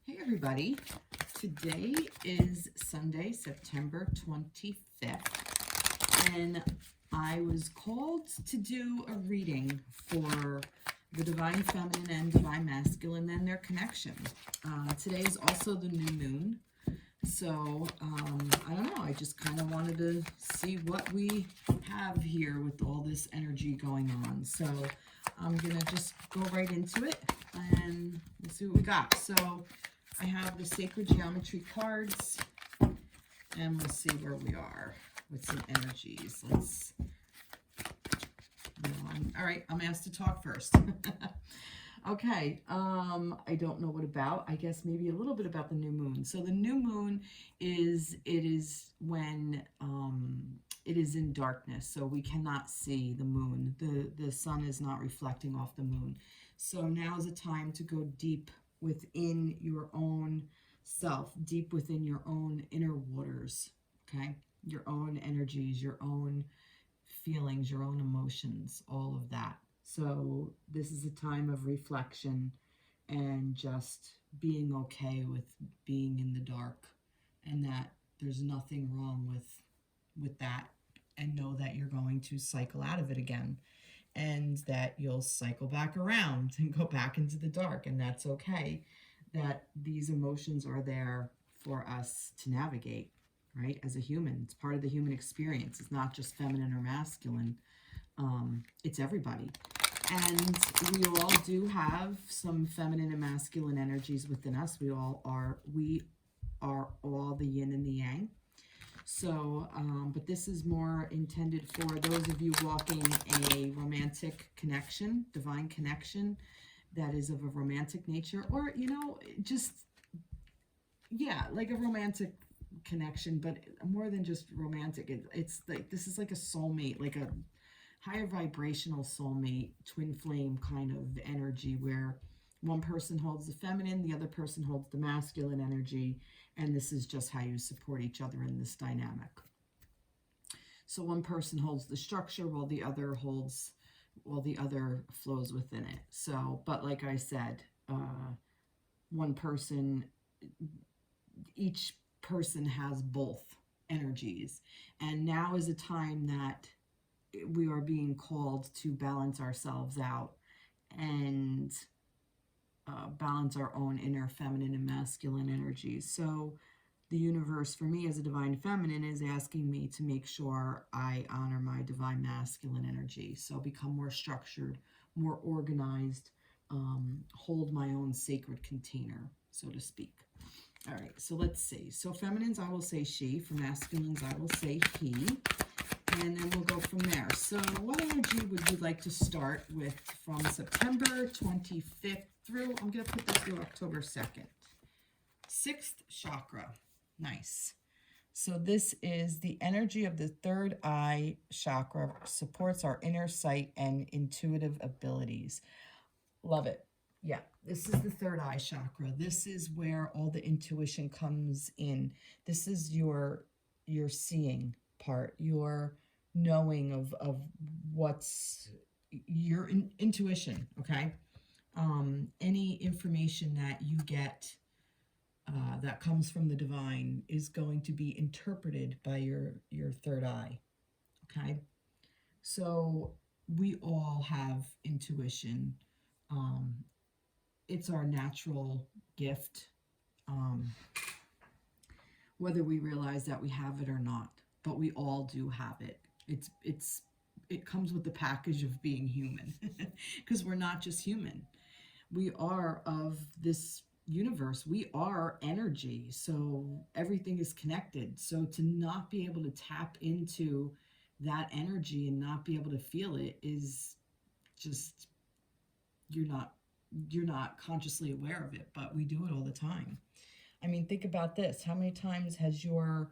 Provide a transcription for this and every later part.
Hey everybody, today is Sunday, September 25th, and I was called to do a reading for the Divine Feminine and Divine Masculine and their connection. Today is also the new moon, so I don't know, I just kind of wanted to see what we have here with all this energy going on. So I'm going to just go right into it and we'll see what we got. So I have the Sacred Geometry cards, and we'll see where we are with some energies. All right, I'm asked to talk first. Okay, I don't know what about. I guess maybe a little bit about the new moon. So the new moon is when it is in darkness, so we cannot see the moon. The sun is not reflecting off the moon. So now is a time to go deep within your own self, deep within your own inner waters, okay? Your own energies, your own feelings, your own emotions, all of that. So this is a time of reflection and just being okay with being in the dark, and that there's nothing wrong with that, and know that you're going to cycle out of it again, and that you'll cycle back around and go back into the dark, and that's okay. That these emotions are there for us to navigate, right? As a human, it's part of the human experience. It's not just feminine or masculine. It's everybody. And we all do have some feminine and masculine energies within us. We are all the yin and the yang. So, but this is more intended for those of you walking a romantic connection, divine connection that is of a romantic nature, or, you know, just, yeah, like a romantic connection, but more than just romantic. It's like, this is like a soulmate, like a higher vibrational soulmate, twin flame kind of energy, where one person holds the feminine, the other person holds the masculine energy, and this is just how you support each other in this dynamic. So one person holds the structure while the other flows within it. So, but like I said, one person, each person has both energies, and now is a time that we are being called to balance ourselves out and balance our own inner feminine and masculine energies. So the universe, for me as a divine feminine, is asking me to make sure I honor my divine masculine energy. So become more structured, more organized, hold my own sacred container, so to speak. All right, so let's see. So feminines, I will say she. For masculines, I will say he. And then we'll go from there. So what energy would you like to start with from September 25th through, I'm going to put this through October 2nd. 6th chakra. Nice. So this is the energy of the third eye chakra, supports our inner sight and intuitive abilities. Love it. Yeah, this is the third eye chakra. This is where all the intuition comes in. This is your seeing part, your knowing of what's your intuition, okay? Any information that you get that comes from the divine is going to be interpreted by your third eye, okay? So we all have intuition. It's our natural gift, whether we realize that we have it or not, but we all do have it. It comes with the package of being human, because we're not just human. We are of this universe. We are energy, so everything is connected. So to not be able to tap into that energy and not be able to feel it is just, you're not consciously aware of it, but we do it all the time. I mean, think about this. How many times has your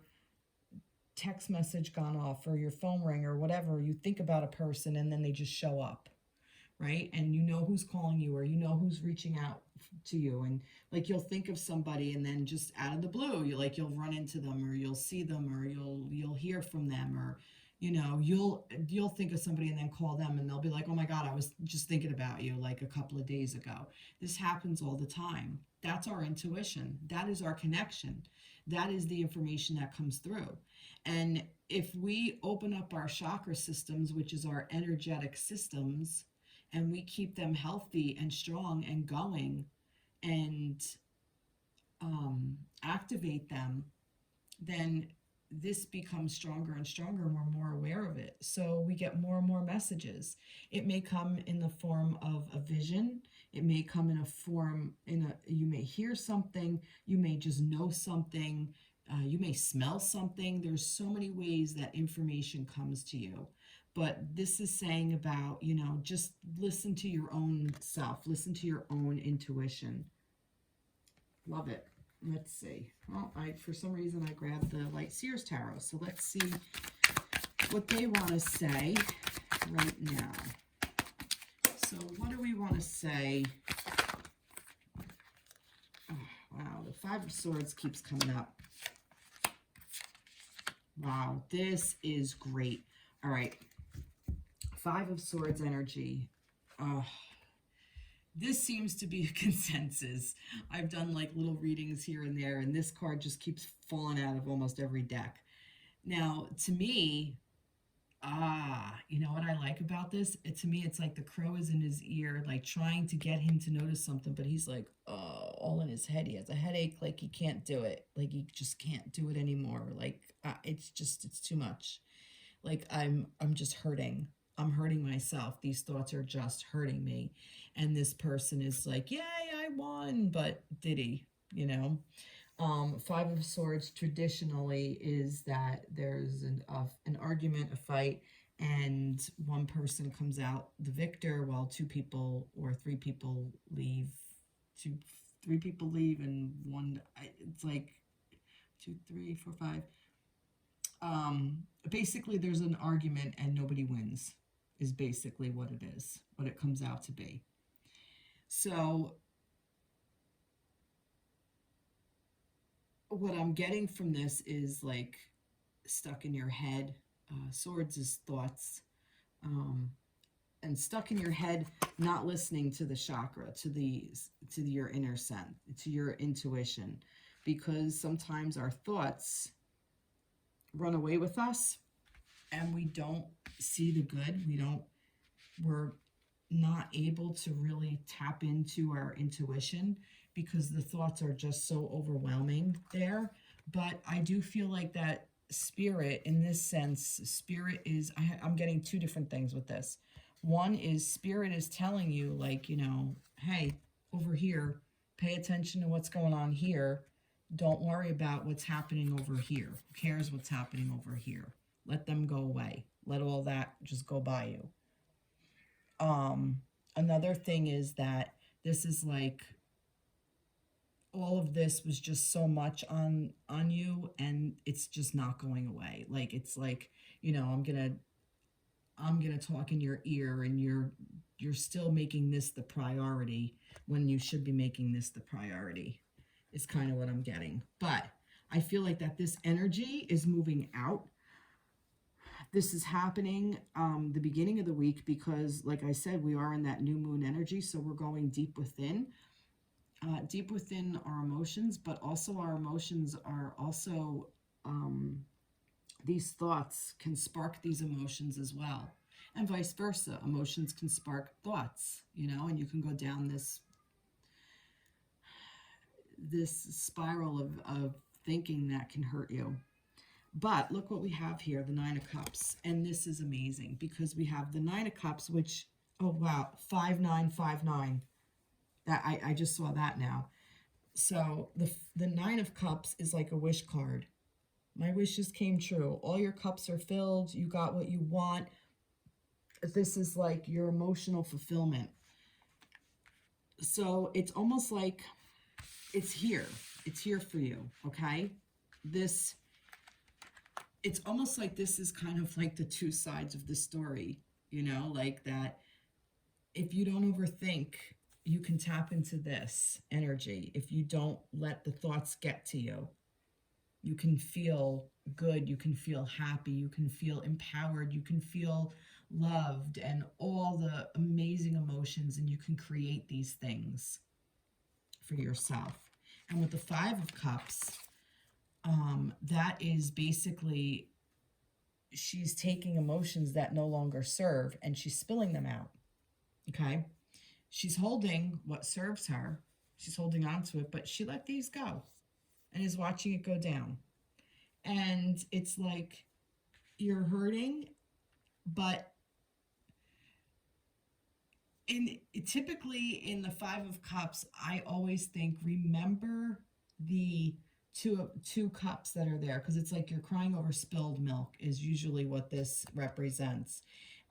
text message gone off, or your phone ring, or whatever? You think about a person and then they just show up, right? And you know who's calling you, or you know who's reaching out to you, and like you'll think of somebody, and then just out of the blue, you'll run into them, or you'll see them, or you'll hear from them, or you know, you'll think of somebody and then call them, and they'll be like, oh my God, I was just thinking about you like a couple of days ago. This happens all the time. That's our intuition. That is our connection. That is the information that comes through. And if we open up our chakra systems, which is our energetic systems, and we keep them healthy and strong and going, and activate them, then this becomes stronger and stronger, and we're more aware of it. So we get more and more messages. It may come in the form of a vision. It may come in a form, you may hear something, you may just know something, you may smell something. There's so many ways that information comes to you. But this is saying about, just listen to your own self, listen to your own intuition. Love it. Let's see. Well, for some reason I grabbed the Light Seers Tarot. So let's see what they want to say right now. So what do we want to say? Oh, wow, the Five of Swords keeps coming up. Wow, this is great. All right. Five of Swords energy. Oh, this seems to be a consensus. I've done like little readings here and there, and this card just keeps falling out of almost every deck. Now, to me, you know what I like about this? To me, it's like the crow is in his ear, like trying to get him to notice something, but he's like, all in his head. He has a headache, like he can't do it. Like he just can't do it anymore. Like it's too much. Like I'm just hurting. I'm hurting myself. These thoughts are just hurting me. And this person is like, yay, I won. But did he? Five of Swords traditionally is that there's an argument, a fight, and one person comes out the victor while two people or three people leave. Three people leave and one, it's like 2, 3, 4, 5. Basically there's an argument and nobody wins is basically what it is, what it comes out to be. So what I'm getting from this is like stuck in your head. Swords is thoughts. And stuck in your head, not listening to the chakra, to your inner sense, to your intuition, because sometimes our thoughts run away with us and we don't see the good. We're not able to really tap into our intuition because the thoughts are just so overwhelming there. But I do feel like that spirit, in this sense, spirit is, I'm getting two different things with this. One is spirit is telling you, like, hey, over here, pay attention to what's going on here. Don't worry about what's happening over here. Who cares what's happening over here? Let them go away. Let all that just go by you. Another thing is that this is like, all of this was just so much on you, and it's just not going away. Like, it's like, I'm gonna talk in your ear, and you're still making this the priority when you should be making this the priority. Is kind of what I'm getting. But I feel like that this energy is moving out. This is happening the beginning of the week because, like I said, we are in that new moon energy, so we're going deep within our emotions, but also our emotions are also, these thoughts can spark these emotions as well, and vice versa. Emotions can spark thoughts, and you can go down this spiral of thinking that can hurt you. But look what we have here, the Nine of Cups. And this is amazing because we have the Nine of Cups, which, oh wow, 5959. That I just saw that now. So the Nine of Cups is like a wish card. My wishes came true. All your cups are filled. You got what you want. This is like your emotional fulfillment. So it's almost like it's here. It's here for you, okay? It's almost like this is kind of like the two sides of the story, like that if you don't overthink, you can tap into this energy. If you don't let the thoughts get to you, you can feel good, you can feel happy, you can feel empowered, you can feel loved and all the amazing emotions, and you can create these things for yourself. And with the Five of Cups, that is basically she's taking emotions that no longer serve and she's spilling them out. Okay? She's holding what serves her. She's holding on to it, but she let these go and is watching it go down. And it's like you're hurting, but typically in the Five of Cups, I always think, remember the two cups that are there, because it's like you're crying over spilled milk is usually what this represents.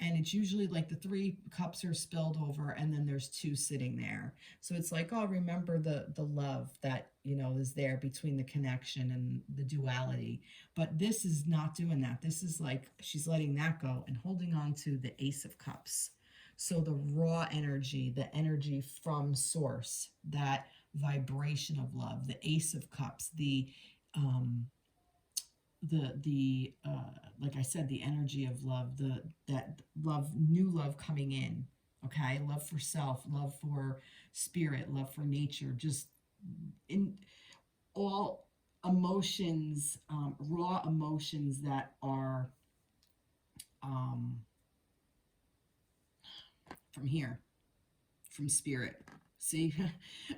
And it's usually like the three cups are spilled over and then there's two sitting there. So it's like, oh, remember the love that, you know, is there between the connection and the duality. But this is not doing that. This is like she's letting that go and holding on to the Ace of Cups. So the raw energy, the energy from source, that vibration of love, the Ace of Cups, like I said, the energy of love, that love, new love coming in. Okay, love for self, love for spirit, love for nature, just in all emotions, raw emotions that are from here, from spirit. See,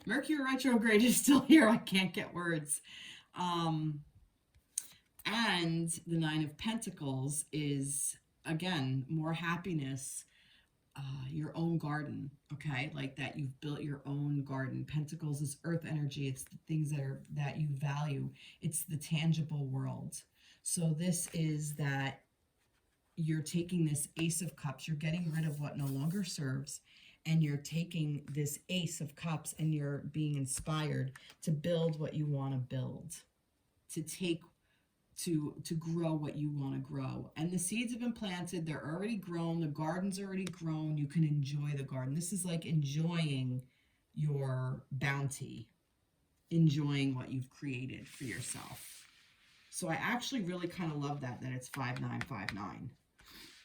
Mercury retrograde is still here. I can't get words. And the Nine of Pentacles is, again, more happiness, your own garden, okay? Like that you've built your own garden. Pentacles is earth energy. It's the things that you value. It's the tangible world. So this is that you're taking this Ace of Cups, you're getting rid of what no longer serves, and you're taking this Ace of Cups and you're being inspired to build what you want to build, to grow what you want to grow. And the seeds have been planted, they're already grown, the garden's already grown, you can enjoy the garden. This is like enjoying your bounty, enjoying what you've created for yourself. So I actually really kind of love that it's 5959.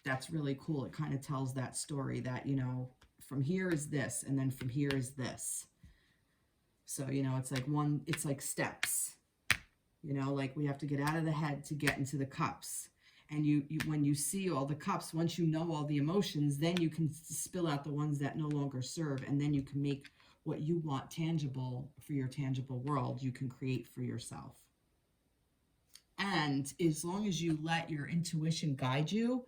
That's really cool. It kind of tells that story that, you know, from here is this, and then from here is this. So, you know, it's like steps. You know, like we have to get out of the head to get into the cups. And you when you see all the cups, once you know all the emotions, then you can spill out the ones that no longer serve. And then you can make what you want tangible for your tangible world. You can create for yourself. And as long as you let your intuition guide you,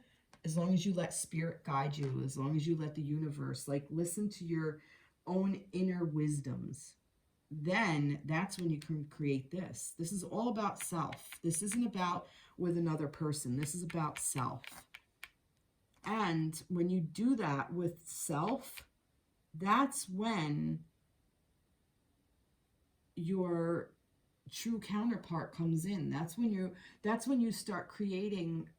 as long as you let spirit guide you, as long as you let the universe, like, listen to your own inner wisdoms, then that's when you can create this. This is all about self. This isn't about with another person. This is about self. And when you do that with self, that's when your true counterpart comes in. That's when you start creating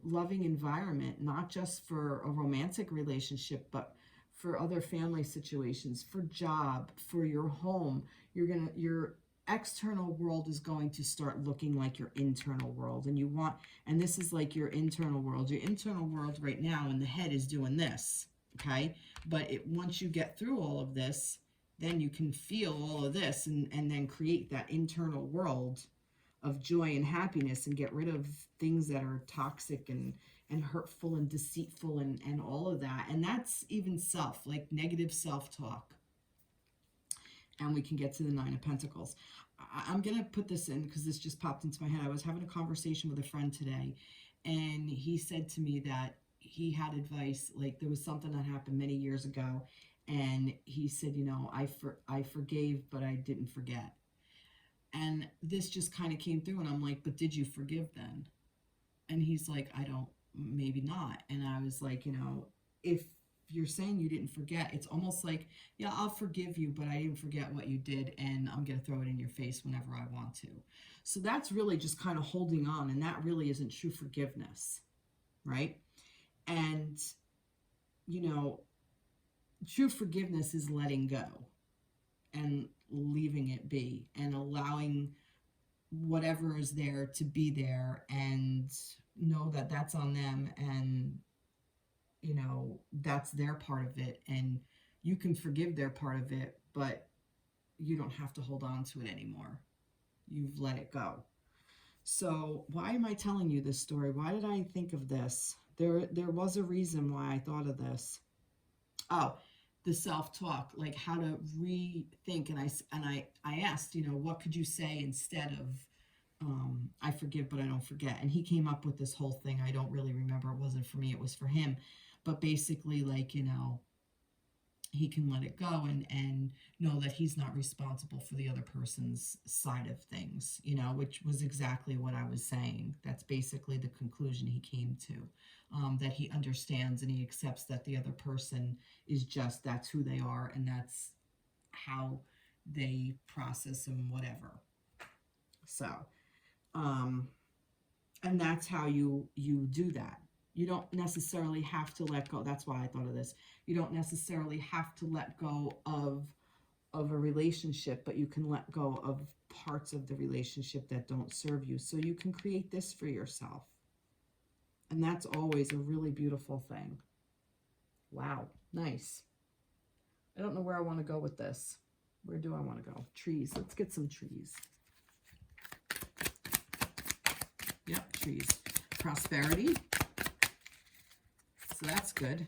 loving environment, not just for a romantic relationship, but for other family situations, for job, for your home. Your external world is going to start looking like your internal world. And this is like your internal world. Your internal world right now in the head is doing this, okay? But once you get through all of this, then you can feel all of this and then create that internal world of joy and happiness and get rid of things that are toxic and hurtful and deceitful and all of that. And that's even self, like negative self-talk. And we can get to the Nine of Pentacles. I'm going to put this in because this just popped into my head. I was having a conversation with a friend today, and he said to me that he had advice, like there was something that happened many years ago, and he said, you know, I forgave, but I didn't forget. And this just kind of came through, and I'm like, but did you forgive then? And he's like, maybe not. And I was like, you know, if you're saying you didn't forget, it's almost like, yeah, I'll forgive you, but I didn't forget what you did, and I'm going to throw it in your face whenever I want to. So that's really just kind of holding on, and that really isn't true forgiveness, right? And, you know, true forgiveness is letting go and leaving it be and allowing whatever is there to be there and know that that's on them, and you know that's their part of it, and you can forgive their part of it, but you don't have to hold on to it anymore. You've let it go. So why am I telling you this story? Why did I think of this? There was a reason why I thought of this. Oh, the self-talk, like how to rethink. And I asked, what could you say instead of I forgive but I don't forget. And he came up with this whole thing. I don't really remember. It wasn't for me, it was for him. But basically, like, he can let it go and know that he's not responsible for the other person's side of things, which was exactly what I was saying. That's basically the conclusion he came to, that he understands and he accepts that the other person is just, that's who they are and that's how they process and whatever. So, and that's how you do that. You don't necessarily have to let go. That's why I thought of this. You don't necessarily have to let go of a relationship, but you can let go of parts of the relationship that don't serve you. So you can create this for yourself. And that's always a really beautiful thing. Wow, nice. I don't know where I want to go with this. Where do I want to go? Trees. Let's get some trees. Yep, trees. Prosperity. So that's good.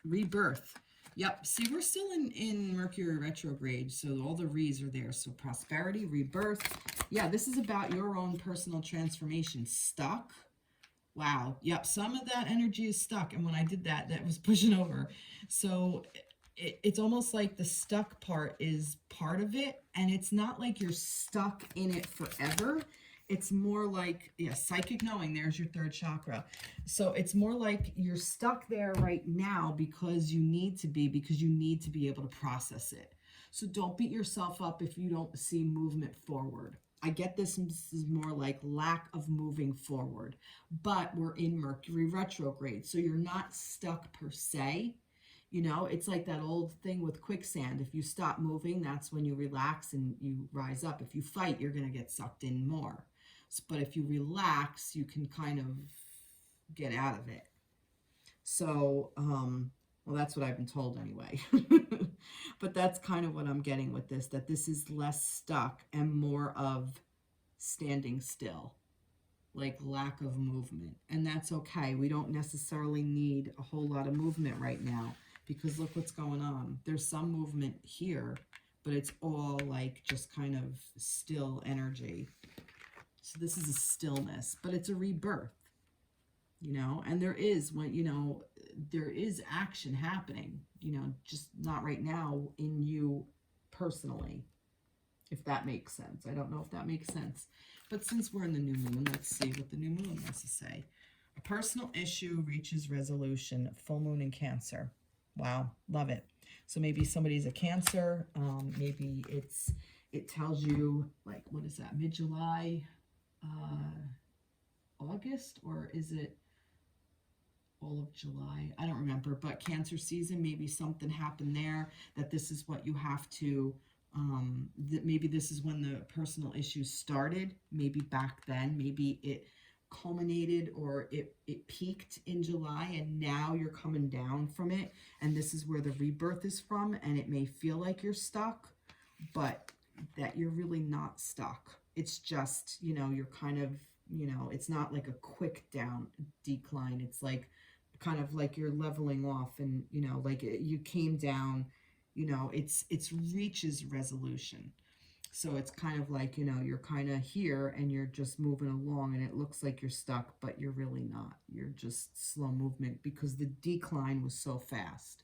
Rebirth. Yep. See, we're still in Mercury retrograde, so all the re's are there. So prosperity, rebirth. Yeah, this is about your own personal transformation. Stuck. Wow. Yep. Some of that energy is stuck. And when I did that, that was pushing over. So it's almost like the stuck part is part of it. And it's not like you're stuck in it forever. It's more like, psychic knowing, there's your third chakra. So it's more like you're stuck there right now because you need to be able to process it. So don't beat yourself up if you don't see movement forward. I get this is more like lack of moving forward, but we're in Mercury retrograde. So you're not stuck per se. It's like that old thing with quicksand. If you stop moving, that's when you relax and you rise up. If you fight, you're going to get sucked in more. But if you relax, you can kind of get out of it. So, well, that's what I've been told anyway. But that's kind of what I'm getting with this, that this is less stuck and more of standing still, like lack of movement. And that's okay. We don't necessarily need a whole lot of movement right now because look what's going on. There's some movement here, but it's all like just kind of still energy. So this is a stillness, but it's a rebirth, and there is there is action happening, just not right now in you personally, if that makes sense. I don't know if that makes sense, but since we're in the new moon, let's see what the new moon wants to say. A personal issue reaches resolution, full moon in Cancer. Wow, love it. So maybe somebody's a Cancer, maybe it tells you, like, what is that, mid-July, August, or is it all of July? I don't remember, but Cancer season, maybe something happened there that this is what you have to, that maybe this is when the personal issues started, maybe back then, maybe it culminated or it peaked in July and now you're coming down from it and this is where the rebirth is from, and it may feel like you're stuck, but that you're really not stuck. It's just, you're kind of, it's not like a quick decline. It's like kind of like you're leveling off and, like you came down, it's reaches resolution. So it's kind of like, you're kind of here and you're just moving along and it looks like you're stuck, but you're really not. You're just slow movement because the decline was so fast.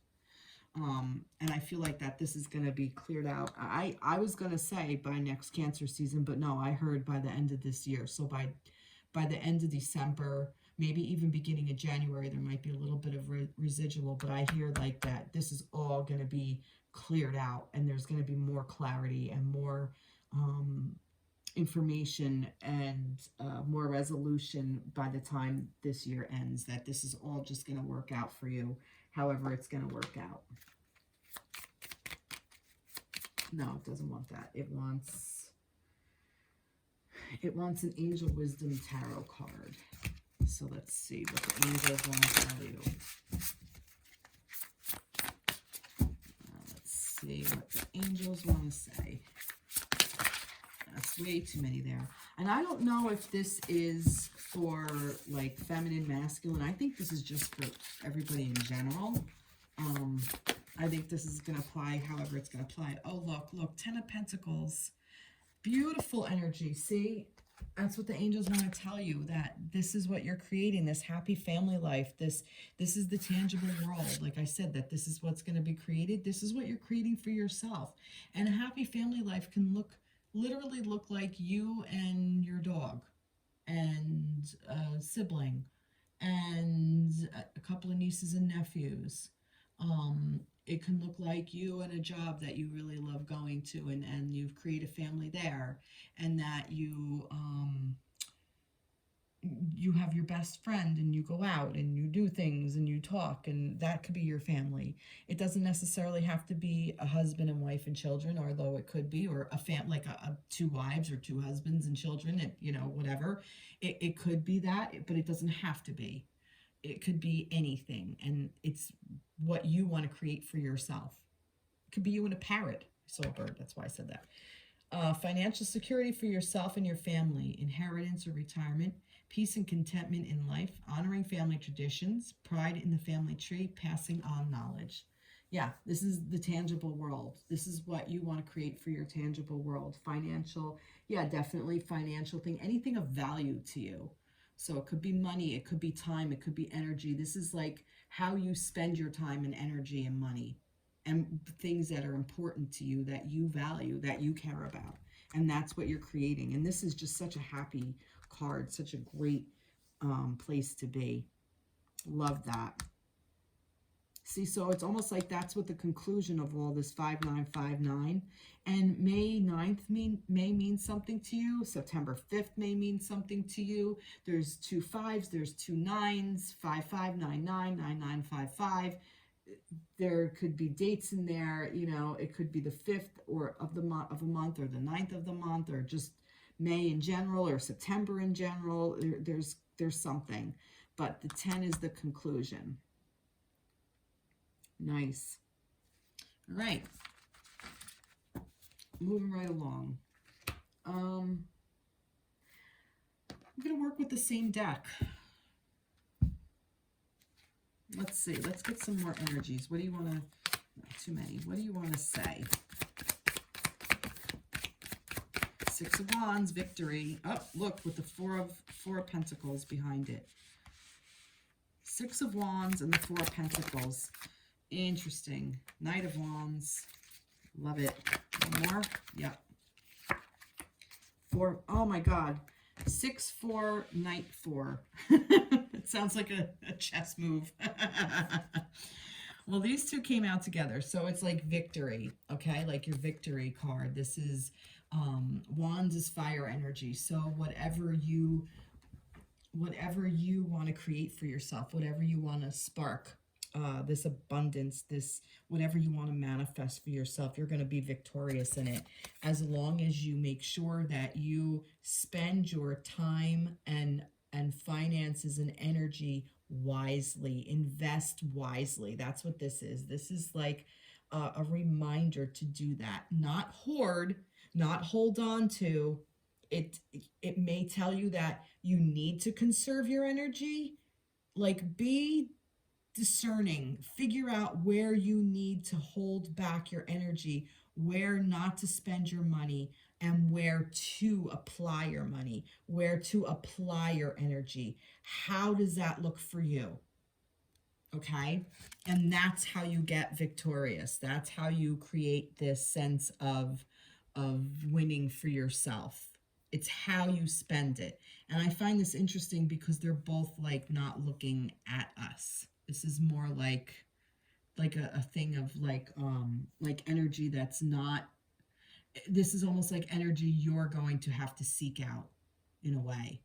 And I feel like that this is going to be cleared out. I was going to say by next Cancer season, but no, I heard by the end of this year. So by the end of December, maybe even beginning of January, there might be a little bit of residual, but I hear like that this is all going to be cleared out and there's going to be more clarity and more information and more resolution by the time this year ends, that this is all just going to work out for you however it's going to work out. No, it doesn't want that. It wants an Angel Wisdom Tarot card. So let's see what the angels want to tell you. Let's see what the angels want to say. That's way too many there. And I don't know if this is for like feminine, masculine. I think this is just for everybody in general. I think this is going to apply however it's going to apply. Oh, look, 10 of Pentacles. Beautiful energy. See, that's what the angels want to tell you, that this is what you're creating, this happy family life. This is the tangible world. Like I said, that this is what's going to be created. This is what you're creating for yourself. And a happy family life can literally look like you and your dog and a sibling and a couple of nieces and nephews. It can look like you and a job that you really love going to, and you've created a family there, and that you have your best friend and you go out and you do things and you talk, and that could be your family. It doesn't necessarily have to be a husband and wife and children, although it could be, or like a two wives or two husbands and children, and whatever. It could be that, but it doesn't have to be. It could be anything, and it's what you want to create for yourself. It could be you and a parrot. I saw a bird, that's why I said that. Financial security for yourself and your family, inheritance or retirement, peace and contentment in life, honoring family traditions, pride in the family tree, passing on knowledge. Yeah, this is the tangible world. This is what you want to create for your tangible world. Financial, yeah, definitely financial thing, anything of value to you. So it could be money, it could be time, it could be energy. This is like how you spend your time and energy and money, and things that are important to you, that you value, that you care about. And that's what you're creating. And this is just such a happy card, such a great place to be. Love that. See, so it's almost like that's what the conclusion of all this 5959. And May 9th may mean something to you. September 5th may mean something to you. There's 2 5s, there's 2 9s, 5599, 9955. There could be dates in there, it could be the 5th or of a month, or the 9th of the month, or just May in general, or September in general. There's something. But the 10 is the conclusion. Nice. All right. Moving right along. I'm going to work with the same deck. Let's see. Let's get some more energies. What do you want to... Too many. What do you want to say? 6 of Wands, victory. Oh, look, with the four of Pentacles behind it. 6 of Wands and the 4 of Pentacles. Interesting. Knight of Wands. Love it. One more? Yep. 4. Oh my God. 6, 4, Knight 4. It sounds like a chess move. Well, these two came out together. So it's like victory. Okay? Like your victory card. This is Wands is fire energy. So whatever you want to create for yourself, whatever you want to spark, this abundance, this whatever you want to manifest for yourself, you're going to be victorious in it, as long as you make sure that you spend your time and finances and energy wisely, invest wisely. That's what this is. This is like a reminder to do that, not hoard, not hold on to it. It may tell you that you need to conserve your energy. Like, be discerning, figure out where you need to hold back your energy, where not to spend your money, and where to apply your money, where to apply your energy. How does that look for you? Okay? And that's how you get victorious. That's how you create this sense of winning for yourself. It's how you spend it. And I find this interesting because they're both like not looking at us. This is more like a thing of like energy that's not, this is almost like energy you're going to have to seek out in a way.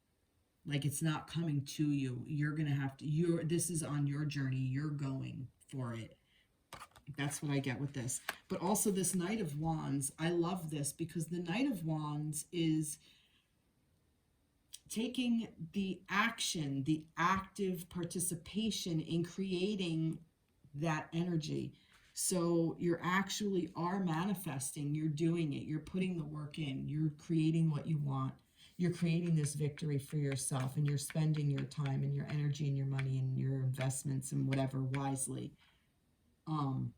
Like, it's not coming to you. You're going to have to, this is on your journey. You're going for it. That's what I get with this. But also this Knight of Wands, I love this because the Knight of Wands is taking the action, the active participation in creating that energy. So you're actually are manifesting, you're doing it, you're putting the work in, you're creating what you want. You're creating this victory for yourself, and you're spending your time and your energy and your money and your investments and whatever wisely. Um,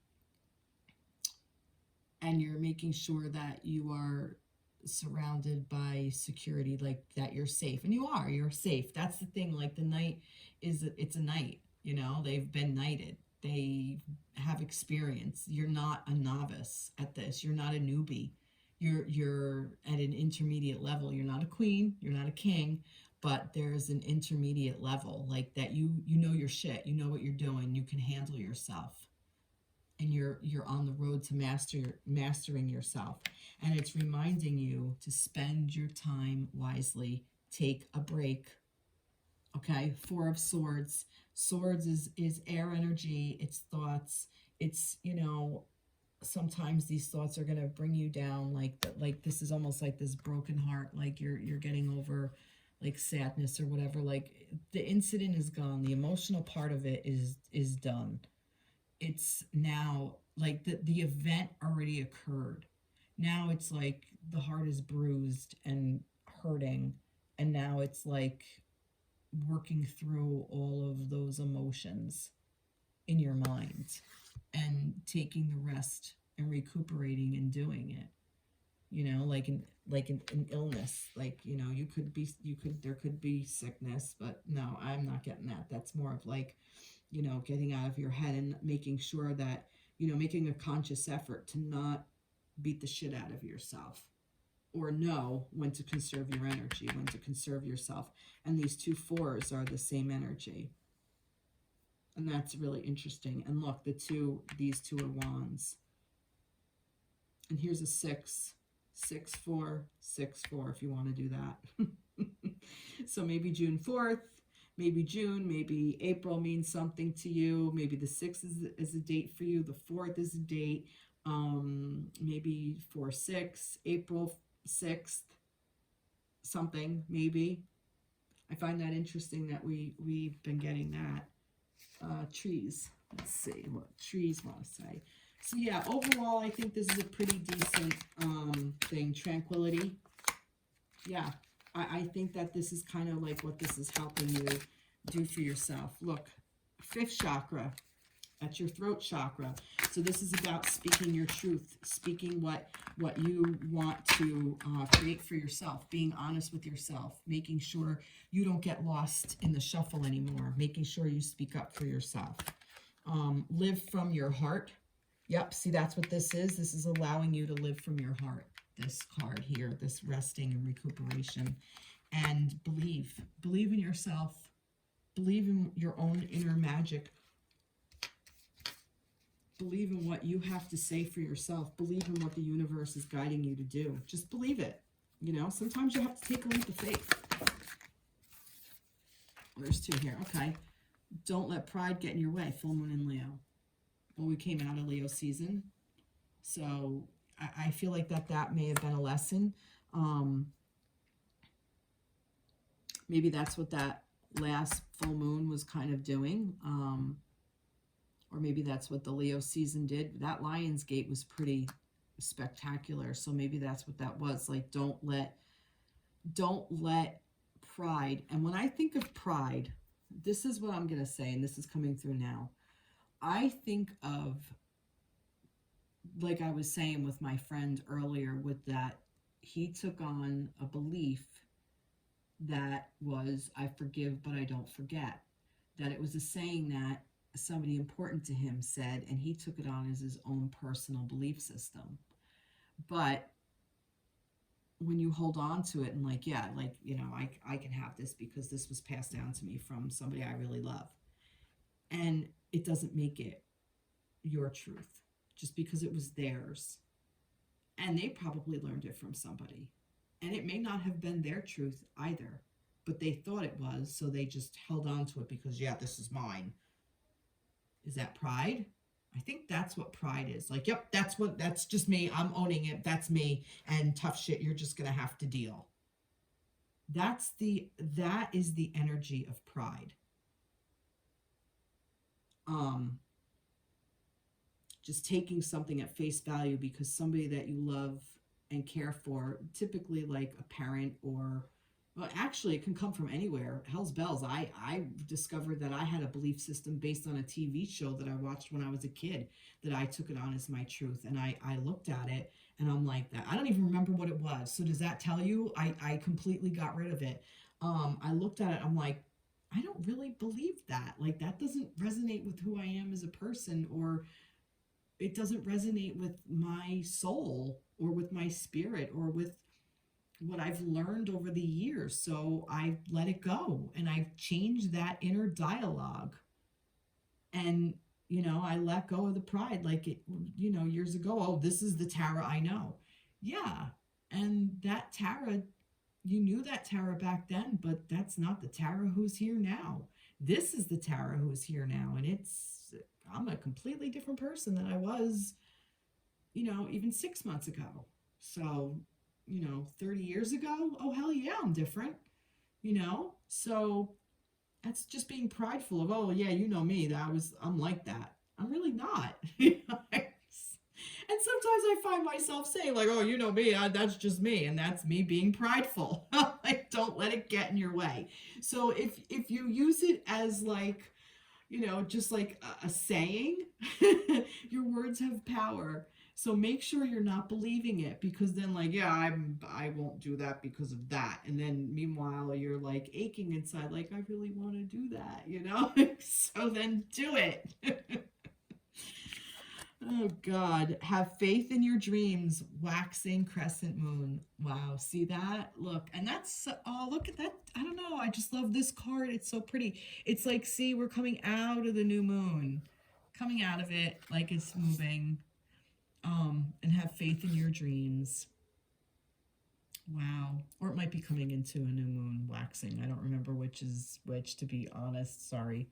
and you're making sure that you are surrounded by security, like that you're safe. And you're safe. That's the thing. Like the knight it's a knight, they've been knighted. They have experience. You're not a novice at this. You're not a newbie. You're at an intermediate level. You're not a queen, you're not a king, but there's an intermediate level, like that you know your shit, you know what you're doing, you can handle yourself, and you're on the road to mastering yourself. And it's reminding you to spend your time wisely. Take a break. Okay, Four of Swords. Swords is air energy, it's thoughts, it's, sometimes these thoughts are going to bring you down, like this is almost like this broken heart, like you're getting over like sadness or whatever. Like the incident is gone, the emotional part of it is done. It's now like the event already occurred. Now it's like the heart is bruised and hurting, and now it's like working through all of those emotions in your mind and taking the rest and recuperating and doing it. Like an illness, like, there could be sickness, but no, I'm not getting that. That's more of like, getting out of your head and making sure that, making a conscious effort to not beat the shit out of yourself, or know when to conserve your energy, when to conserve yourself. And these two fours are the same energy. And that's really interesting. And look, these two are wands. And here's a 6, 6, 4, 6, 4, if you want to do that. So maybe June 4th, maybe June, maybe April means something to you. Maybe the 6th is a date for you. The 4th is a date. Maybe 4/6, April 6th, something, maybe. I find that interesting that we've been getting that. Trees. Let's see what trees want to say. So yeah, overall, I think this is a pretty decent thing. Tranquility. Yeah, I think that this is kind of like what this is helping you do for yourself. Look, 5th chakra. That's your throat chakra. So this is about speaking your truth, speaking what you want to create for yourself, being honest with yourself, making sure you don't get lost in the shuffle anymore, making sure you speak up for yourself. Live from your heart. Yep, see, that's what this is. This is allowing you to live from your heart. This card here, this resting and recuperation. And believe in yourself, believe in your own inner magic. Believe in what you have to say for yourself. Believe in what the universe is guiding you to do. Just believe it. Sometimes you have to take a leap of faith. There's 2 here. Okay. Don't let pride get in your way. Full moon in Leo. Well, we came out of Leo season. So I feel like that may have been a lesson. Maybe that's what that last full moon was kind of doing. Or maybe that's what the Leo season did. That Lion's Gate was pretty spectacular. So maybe that's what that was. Like, don't let pride. And when I think of pride, this is what I'm going to say, and this is coming through now. I think of, like I was saying with my friend earlier, with that he took on a belief that was, I forgive, but I don't forget. That it was a saying that somebody important to him said, and he took it on as his own personal belief system. But when you hold on to it and I can have this because this was passed down to me from somebody I really love. And it doesn't make it your truth just because it was theirs. And they probably learned it from somebody. And it may not have been their truth either, but they thought it was, so they just held on to it because, yeah, this is mine. Is that pride? I think that's what pride is. Like, yep, that's just me. I'm owning it. That's me. And tough shit, you're just going to have to deal. That is the energy of pride. just taking something at face value because somebody that you love and care for, typically like a parent or, well, actually, it can come from anywhere. Hell's bells. I discovered that I had a belief system based on a TV show that I watched when I was a kid, that I took it on as my truth. And I looked at it and I'm like, that. I don't even remember what it was. So does that tell you? I completely got rid of it. I looked at it. I'm like, I don't really believe that. Like, that doesn't resonate with who I am as a person, or it doesn't resonate with my soul or with my spirit or with what I've learned over the years. So I let it go and I've changed that inner dialogue. And, I let go of the pride. Like, years ago, oh, this is the Tara I know. Yeah. And that Tara, you knew that Tara back then, but that's not the Tara who's here now. This is the Tara who's here now. And I'm a completely different person than I was, even 6 months ago. So, 30 years ago, oh, hell yeah, I'm different, So that's just being prideful of, oh, yeah, you know me, I'm like that. I'm really not. And sometimes I find myself saying, like, oh, you know me, that's just me. And that's me being prideful. Like, don't let it get in your way. So if you use it as like, just like a saying, your words have power. So make sure you're not believing it, because then, like, yeah, I won't do that because of that. And then meanwhile, you're like aching inside, like, I really want to do that, So then do it. Oh God, have faith in your dreams, waxing crescent moon. Wow, see that? Look, and that's, oh, look at that. I don't know. I just love this card. It's so pretty. It's like, see, we're coming out of the new moon, coming out of it like it's moving. And have faith in your dreams. Wow. Or it might be coming into a new moon, waxing. I don't remember which is which, to be honest. Sorry.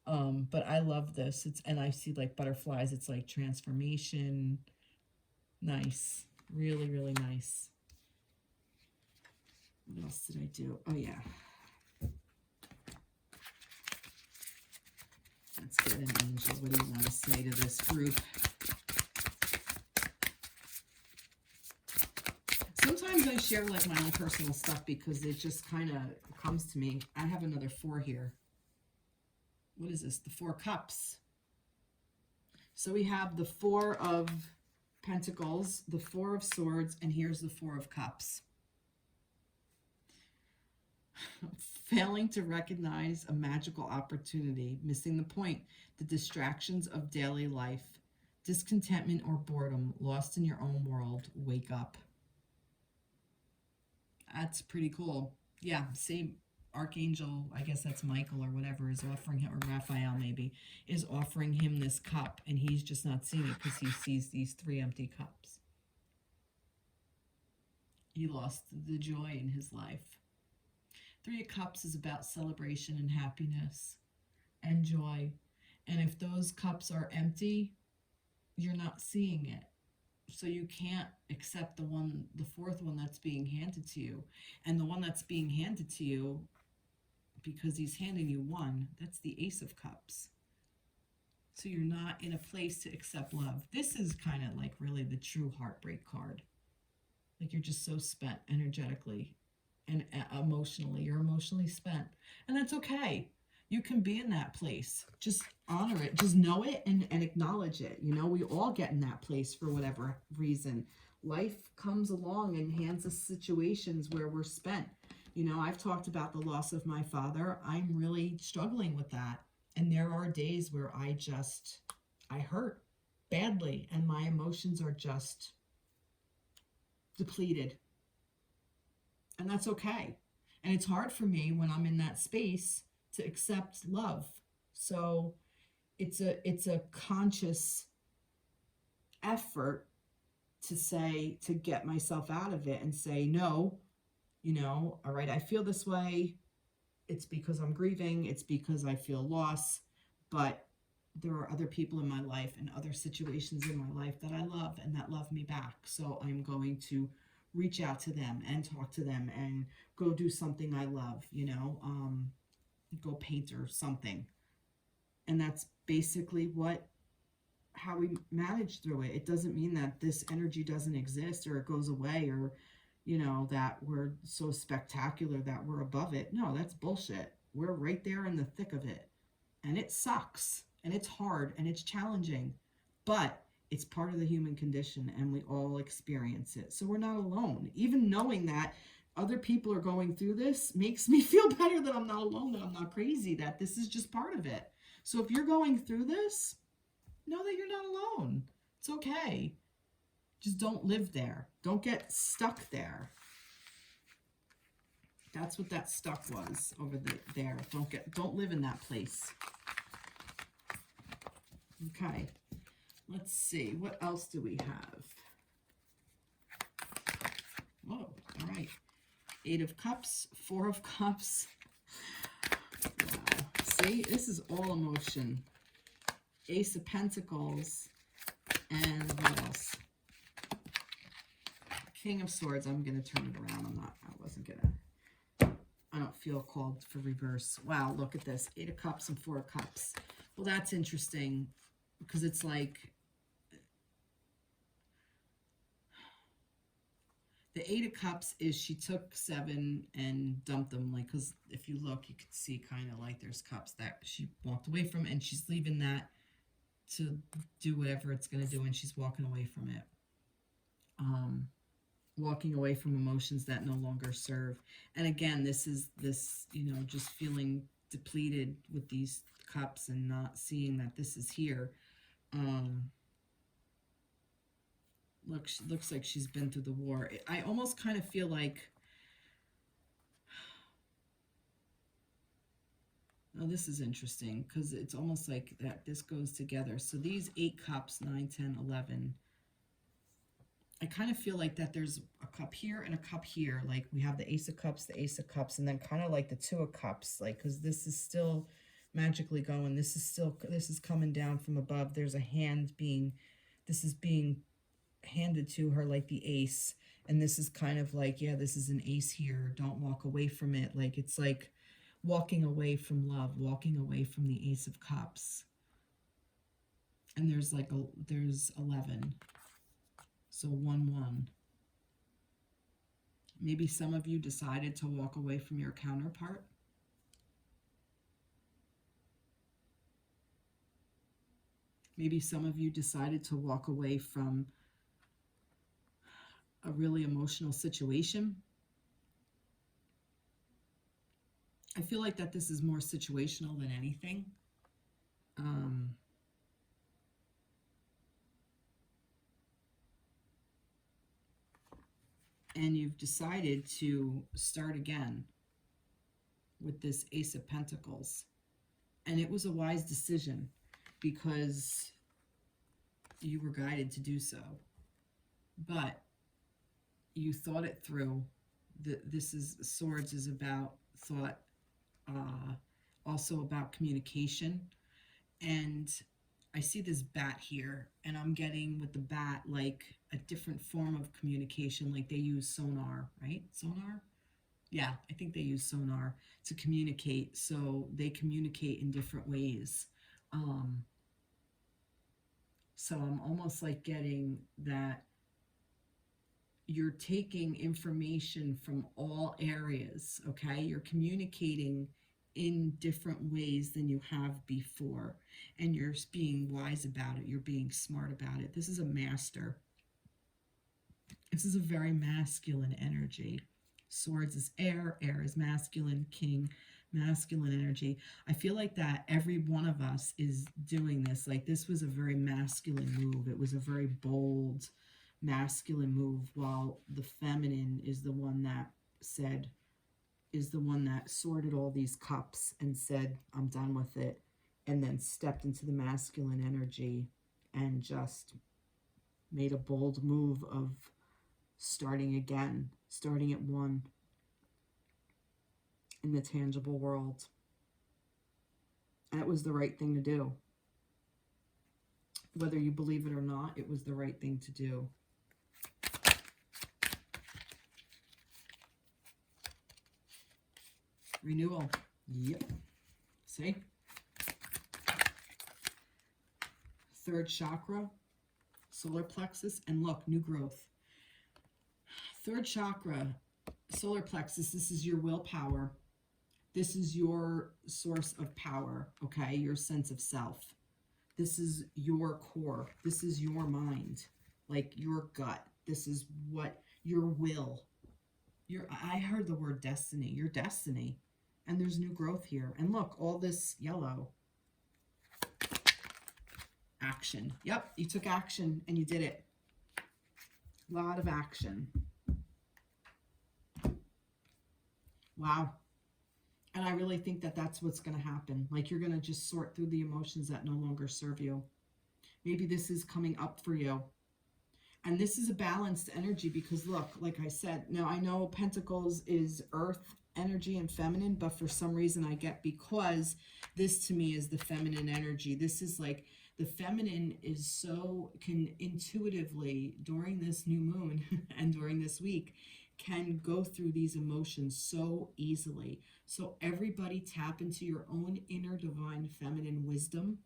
But I love this. And I see like butterflies. It's like transformation. Nice. Really, really nice. What else did I do? Oh, yeah. Let's get an angel. What do you want to say to this group? Sometimes I share like my own personal stuff because it just kind of comes to me. I have another 4 here. What is this? The 4 cups. So we have the 4 of Pentacles, the 4 of Swords, and here's the 4 of Cups. Failing to recognize a magical opportunity, missing the point, the distractions of daily life, discontentment or boredom, lost in your own world, wake up. That's pretty cool. Yeah, same archangel, I guess that's Michael or whatever, is offering him, or Raphael maybe, is offering him this cup, and he's just not seeing it because he sees these 3 empty cups. He lost the joy in his life. 3 of Cups is about celebration and happiness and joy. And if those cups are empty, you're not seeing it. So you can't accept the 4th one that's being handed to you. And the one that's being handed to you, because he's handing you 1, that's the Ace of Cups. So you're not in a place to accept love. This is kind of like really the true heartbreak card. Like, you're just so spent energetically and emotionally. You're emotionally spent. And that's okay. You can be in that place. Just honor it. Just know it and acknowledge it. We all get in that place for whatever reason. Life comes along and hands us situations where we're spent. I've talked about the loss of my father. I'm really struggling with that. And there are days where I hurt badly and my emotions are just depleted. And that's okay. And it's hard for me when I'm in that space to accept love. So it's a conscious effort to get myself out of it and say, no, all right, I feel this way. It's because I'm grieving. It's because I feel loss. But there are other people in my life and other situations in my life that I love and that love me back. So I'm going to reach out to them and talk to them and go do something I love, go paint or something. And that's basically what how we manage through it. It doesn't mean that this energy doesn't exist or it goes away, or, you know, that we're so spectacular that we're above it. No, that's bullshit. We're right there in the thick of it. And it sucks. And it's hard. And it's challenging. But it's part of the human condition. And we all experience it. So we're not alone. Even knowing that other people are going through this makes me feel better that I'm not alone, that I'm not crazy, that this is just part of it. So if you're going through this, know that you're not alone. It's okay. Just don't live there. Don't get stuck there. That's what that stuck was over there. Don't live in that place. Okay. Let's see. What else do we have? Whoa. All right. 8 of Cups, 4 of Cups. Wow. See, this is all emotion. Ace of Pentacles. And what else? King of Swords. I'm going to turn it around. I don't feel called for reverse. Wow, look at this. 8 of Cups and 4 of Cups. Well, that's interesting because it's like the 8 of Cups is she took 7 and dumped them. Like, because if you look, you can see kind of like there's cups that she walked away from, and she's leaving that to do whatever it's going to do, and she's walking away from it. Walking away from emotions that no longer serve. And again, this, you know, just feeling depleted with these cups and not seeing that this is here. Looks like she's been through the war. I almost kind of feel like, oh, this is interesting because it's almost like that this goes together. So these 8 cups, 9, 10, 11, I kind of feel like that there's a cup here and a cup here. Like we have the Ace of Cups, and then kind of like the 2 of Cups, like, because this is still magically going. This is coming down from above. There's a hand this is being handed to her like the ace. And this is kind of like, yeah, this is an ace here. Don't walk away from it. Like, it's like walking away from love, walking away from the Ace of Cups. And there's 11. So 1, 1. Maybe some of you decided to walk away from your counterpart. Maybe some of you decided to walk away from a really emotional situation. I feel like that this is more situational than anything. And you've decided to start again with this Ace of Pentacles. And it was a wise decision because you were guided to do so. But you thought it through. Swords is about thought, also about communication. And I see this bat here, and I'm getting with the bat like a different form of communication. Like they use sonar, right? Sonar? Yeah, I think they use sonar to communicate. So they communicate in different ways. So I'm almost like getting that you're taking information from all areas, okay? You're communicating in different ways than you have before, and you're being wise about it. You're being smart about it. This is a master. This is a very masculine energy. Swords is air, air is masculine, king, masculine energy. I feel like that every one of us is doing this. Like this was a very masculine move. It was a very bold, masculine move, while the feminine is the one that sorted all these cups and said, I'm done with it, and then stepped into the masculine energy and just made a bold move of starting again, starting at 1 in the tangible world. And it was the right thing to do. Whether you believe it or not, it was the right thing to do. Renewal. Yep. See? third chakra, solar plexus, and look, new growth. Third chakra, solar plexus, this is your willpower. This is your source of power, okay? Your sense of self. This is your core. This is your mind, like your gut. This is what your will. I heard the word destiny. Your destiny. And there's new growth here. And look, all this yellow. Action. Yep, you took action and you did it. A lot of action. Wow. And I really think that that's what's going to happen. Like you're going to just sort through the emotions that no longer serve you. Maybe this is coming up for you. And this is a balanced energy because look, like I said, now I know Pentacles is earth energy and feminine, but for some reason I get, because this to me is the feminine energy. This is like the feminine is so, can intuitively during this new moon and during this week, can go through these emotions so easily. So everybody tap into your own inner divine feminine wisdom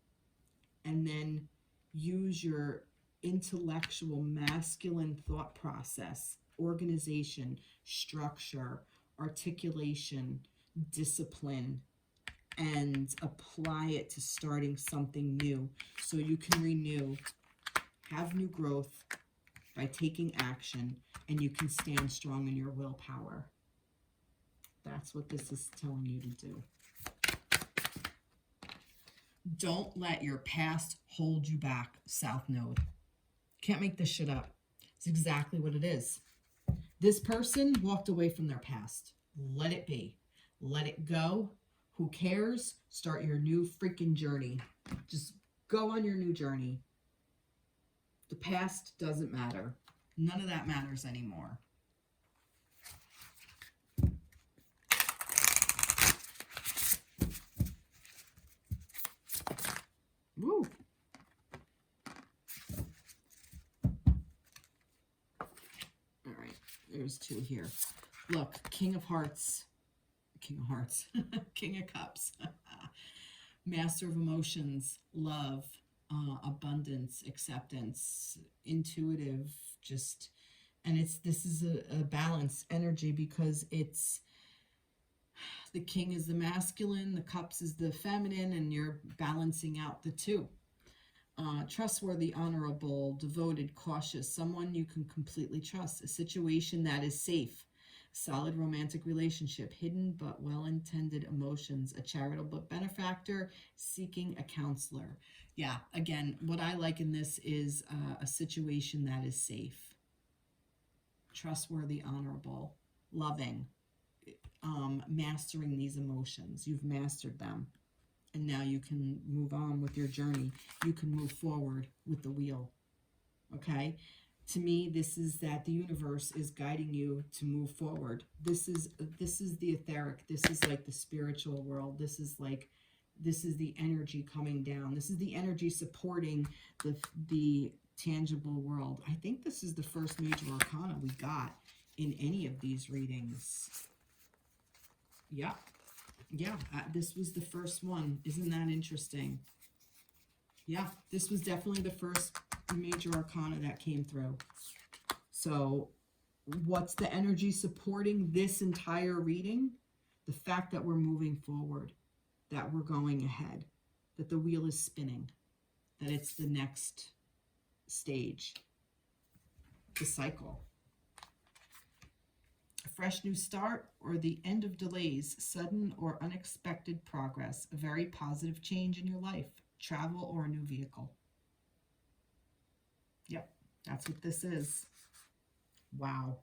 and then use your intellectual masculine thought process, organization, structure, articulation, discipline, and apply it to starting something new so you can renew, have new growth by taking action, and you can stand strong in your willpower. That's what this is telling you to do. Don't let your past hold you back, South Node. Can't make this shit up. It's exactly what it is. This person walked away from their past. Let it be. Let it go. Who cares? Start your new freaking journey. Just go on your new journey. The past doesn't matter. None of that matters anymore. Woo. All right, there's two here. Look, King of Hearts, King of Cups, Master of Emotions, love, abundance, acceptance, intuitive, just, and this is a balanced energy because it's, the King is the masculine, the Cups is the feminine, and you're balancing out the two. Trustworthy, honorable, devoted, cautious, someone you can completely trust, a situation that is safe, solid romantic relationship, hidden but well-intended emotions, a charitable benefactor, seeking a counselor. Yeah, again, what I like in this is a situation that is safe, trustworthy, honorable, loving, mastering these emotions. You've mastered them. And now you can move on with your journey. You can move forward with the wheel. Okay? To me, this is that the universe is guiding you to move forward. This is the etheric. This is like the spiritual world. This is the energy coming down. This is the energy supporting the tangible world. I think this is the first major arcana we got in any of these readings. Yeah. Yeah, this was the first one. Isn't that interesting? Yeah, this was definitely the first major arcana that came through. So what's the energy supporting this entire reading? The fact that we're moving forward, that we're going ahead, that the wheel is spinning, that it's the next stage, the cycle. A fresh new start or the end of delays, sudden or unexpected progress, a very positive change in your life, travel or a new vehicle. Yep, that's what this is. Wow.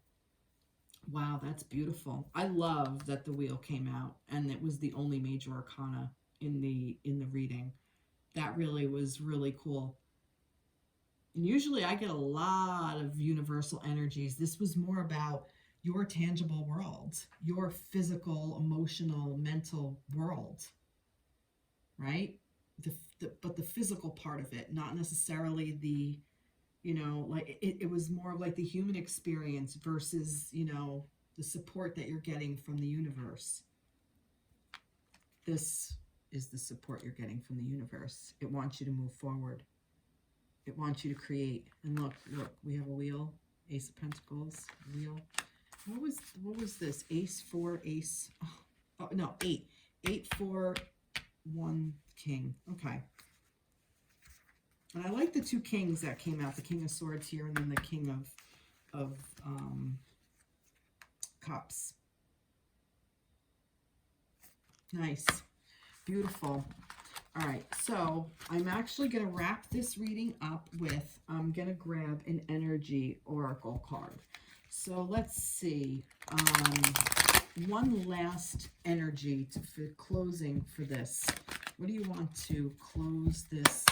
Wow, that's beautiful. I love that the wheel came out and it was the only major arcana in the reading. That really was really cool. And usually I get a lot of universal energies. This was more about your tangible world, your physical, emotional, mental world, right? But the physical part of it, not necessarily the, like it was more like the human experience versus, the support that you're getting from the universe. This is the support you're getting from the universe. It wants you to move forward. It wants you to create. And look, we have a wheel, Ace of Pentacles, wheel. What was this? Ace, 4, Ace. Oh, no, 8. 8, 4, 1, King. Okay. And I like the 2 kings that came out. The King of Swords here, and then the King of Cups. Nice. Beautiful. All right, so I'm actually going to wrap this reading up with, I'm going to grab an energy oracle card. So let's see, one last energy for closing for this. What do you want to close this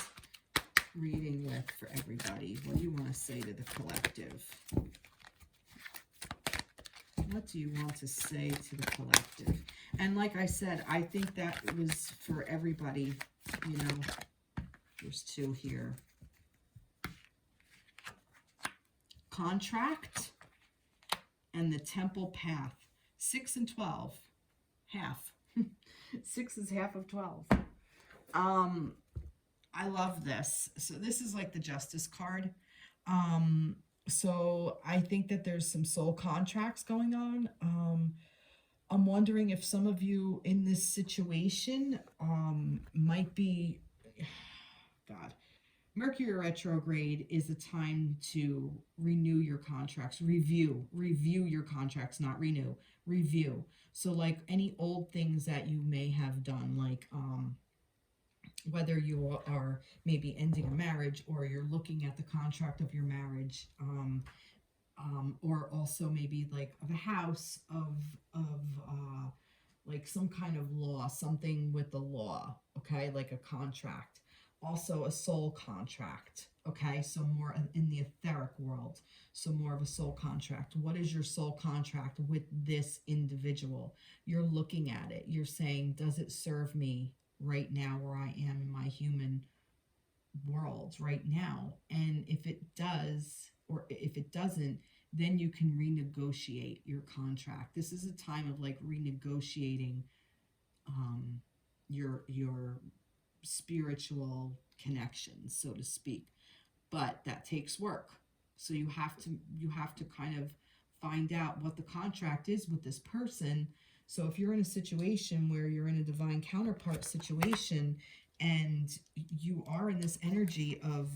reading with for everybody? What do you want to say to the collective? What do you want to say to the collective? And like I said, I think that was for everybody, you know. There's 2 here. Contract and the temple path. 6 and 12. Half. 6 is half of 12. I love this. So this is like the Justice card. So I think that there's some soul contracts going on. I'm wondering if some of you in this situation might be, God, Mercury retrograde is a time to renew your contracts, review your contracts, not renew, review. So like any old things that you may have done, like whether you are maybe ending a marriage or you're looking at the contract of your marriage, or also maybe like of a house, of like some kind of law, something with the law, okay, like a contract, also a soul contract, okay, so more in the etheric world, so more of a soul contract. What is your soul contract with this individual? You're looking at it, you're saying, does it serve me right now where I am in my human world right now? And if it does, or if it doesn't, then you can renegotiate your contract. This is a time of like renegotiating your spiritual connections, so to speak. But that takes work. So you have to kind of find out what the contract is with this person. So if you're in a situation where you're in a divine counterpart situation and you are in this energy of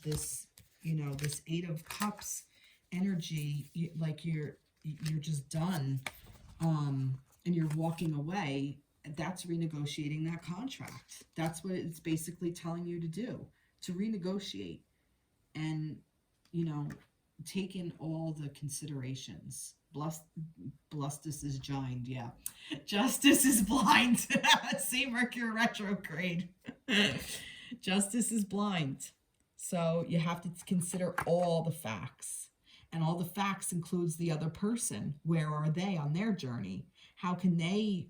this, you know, this 8 of Cups energy, like you're just done, and you're walking away, that's renegotiating that contract. That's what it's basically telling you to do, to renegotiate and, you know, take in all the considerations. Justice is blind, yeah. Justice is blind. See, Mercury retrograde. Justice is blind. So you have to consider all the facts. And all the facts includes the other person. Where are they on their journey? How can they,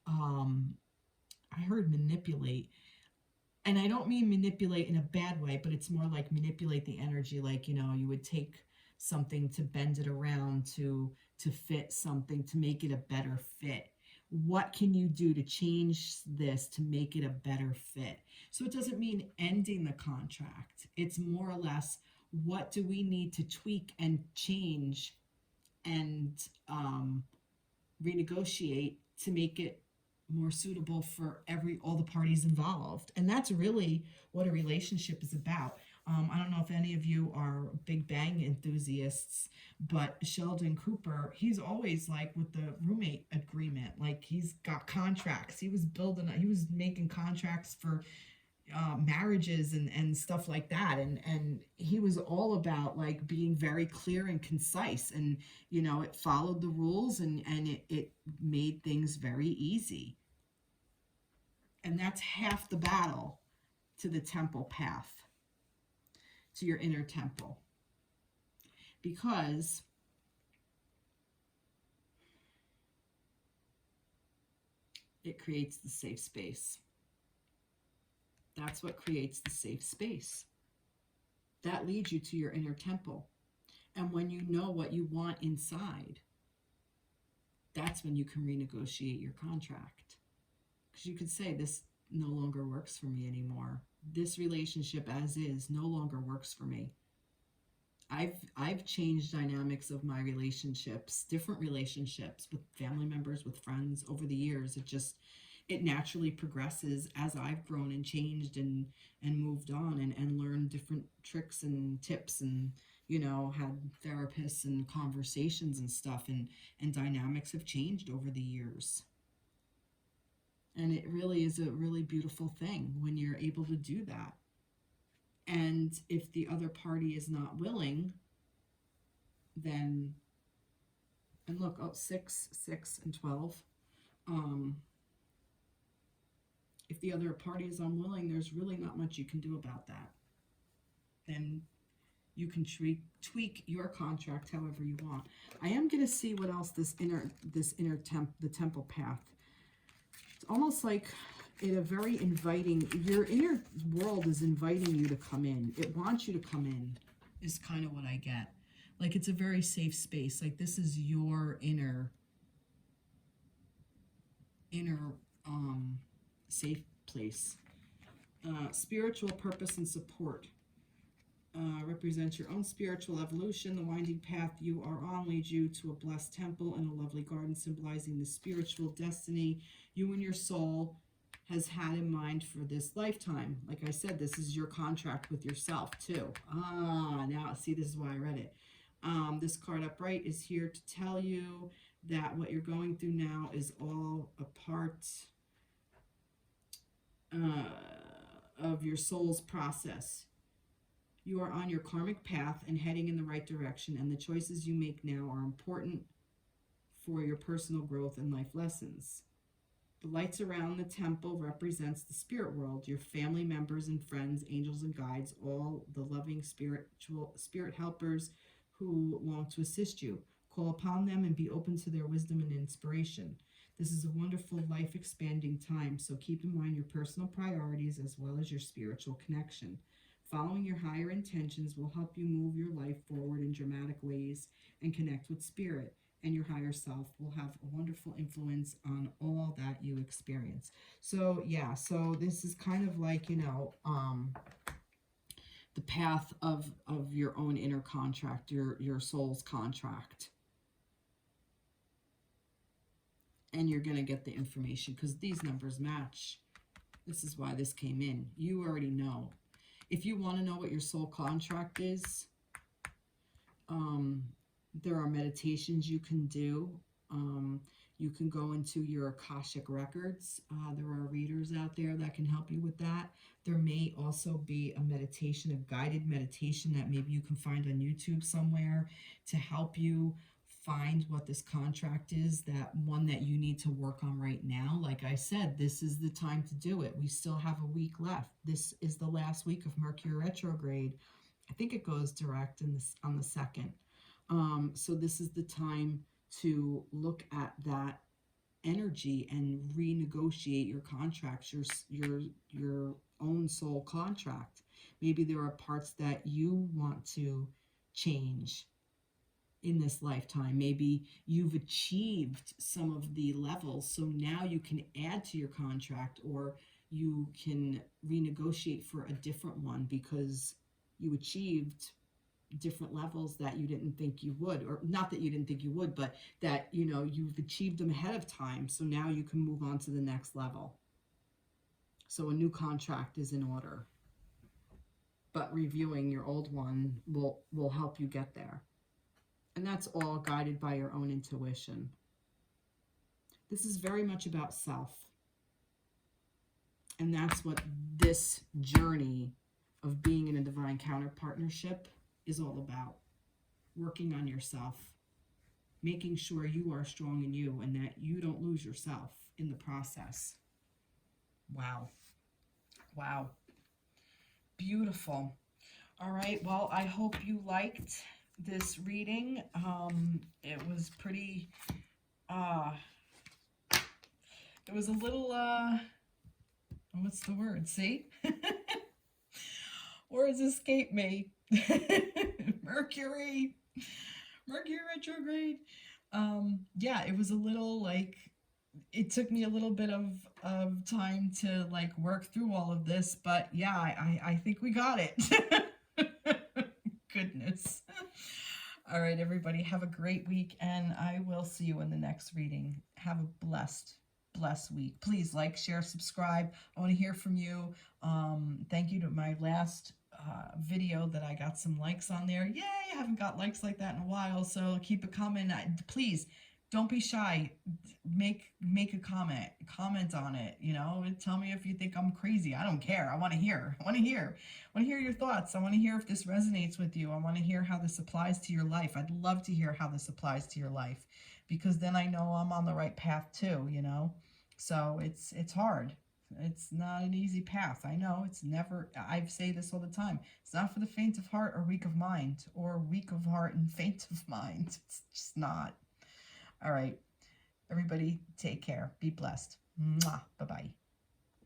I heard manipulate. And I don't mean manipulate in a bad way, but it's more like manipulate the energy. Like, you know, you would take something to bend it around to fit something, to make it a better fit. What can you do to change this to make it a better fit? So it doesn't mean ending the contract. It's more or less, what do we need to tweak and change and renegotiate to make it more suitable for all the parties involved? And that's really what a relationship is about. I don't know if any of you are Big Bang enthusiasts, but Sheldon Cooper, he's always like with the roommate agreement, like he's got contracts. He was making contracts for marriages and stuff like that. And he was all about like being very clear and concise, and, you know, it followed the rules, and it made things very easy. And that's half the battle to the temple path, to your inner temple, because it creates the safe space. That's what creates the safe space. That leads you to your inner temple. And when you know what you want inside, that's when you can renegotiate your contract. Because you could say, this no longer works for me anymore. this relationship as is no longer works for me. I've changed dynamics of my relationships, different relationships with family members, with friends over the years. It naturally progresses as I've grown and changed and moved on and learned different tricks and tips and had therapists and conversations and stuff, and dynamics have changed over the years. And it really is a really beautiful thing when you're able to do that. And if the other party is not willing, then, and look, oh, 6, 6, and 12. If the other party is unwilling, there's really not much you can do about that. Then you can tweak your contract however you want. I am going to see what else the temple path. It's almost like in a very inviting, your inner world is inviting you to come in. It wants you to come in, is kind of what I get. Like it's a very safe space. Like this is your inner safe place. Spiritual purpose and support. Represents your own spiritual evolution. The winding path you are on leads you to a blessed temple and a lovely garden symbolizing the spiritual destiny you and your soul has had in mind for this lifetime. Like I said, this is your contract with yourself too. Now see, this is why I read it. This card upright is here to tell you that what you're going through now is all a part of your soul's process. You are on your karmic path and heading in the right direction, and the choices you make now are important for your personal growth and life lessons. The lights around the temple represents the spirit world, your family members and friends, angels and guides, all the loving spirit helpers who want to assist you. Call upon them and be open to their wisdom and inspiration. This is a wonderful, life-expanding time, so keep in mind your personal priorities as well as your spiritual connection. Following your higher intentions will help you move your life forward in dramatic ways and connect with spirit, and your higher self will have a wonderful influence on all that you experience. So yeah, so this is kind of like, the path of your own inner contract, your soul's contract. And you're going to get the information because these numbers match. This is why this came in. You already know. If you want to know what your soul contract is, there are meditations you can do. You can go into your Akashic records. There are readers out there that can help you with that. There may also be a meditation, a guided meditation that maybe you can find on YouTube somewhere to help you find what this contract is, that one that you need to work on right now. Like I said, this is the time to do it. We still have a week left. This is the last week of Mercury retrograde. I think it goes direct on the 2nd. So this is the time to look at that energy and renegotiate your contracts, your own soul contract. Maybe there are parts that you want to change in this lifetime. Maybe you've achieved some of the levels, so now you can add to your contract, or you can renegotiate for a different one because you achieved different levels that you didn't think you would, or not that you didn't think you would, but that you've achieved them ahead of time, so now you can move on to the next level. So a new contract is in order, but reviewing your old one will help you get there. And that's all guided by your own intuition. This is very much about self. And that's what this journey of being in a divine counterpartnership is all about. Working on yourself. Making sure you are strong in you and that you don't lose yourself in the process. Wow. Wow. Beautiful. All right. Well, I hope you liked this reading. It was pretty, it was a little, what's the word? See? Words escape me. Mercury retrograde. Yeah, it was a little like it took me a little bit of time to like work through all of this, but yeah, I think we got it. Goodness. All right, everybody, have a great week, and I will see you in the next reading. Have a blessed week. Please like, share, subscribe. I want to hear from you. Thank you to my last video that I got some likes on there. Yay, I haven't got likes like that in a while, so keep a comment. Please don't be shy. Make a comment on it, you know, and tell me if you think I'm crazy. I don't care. I want to hear. I want to hear your thoughts. I want to hear if this resonates with you. I want to hear how this applies to your life. I'd love to hear how this applies to your life, because then I know I'm on the right path too, you know. So it's hard. It's not an easy path. I know it's never, I say this all the time. It's not for the faint of heart or weak of mind, or weak of heart and faint of mind. It's just not. All right. Everybody, take care. Be blessed. Mwah. Bye-bye.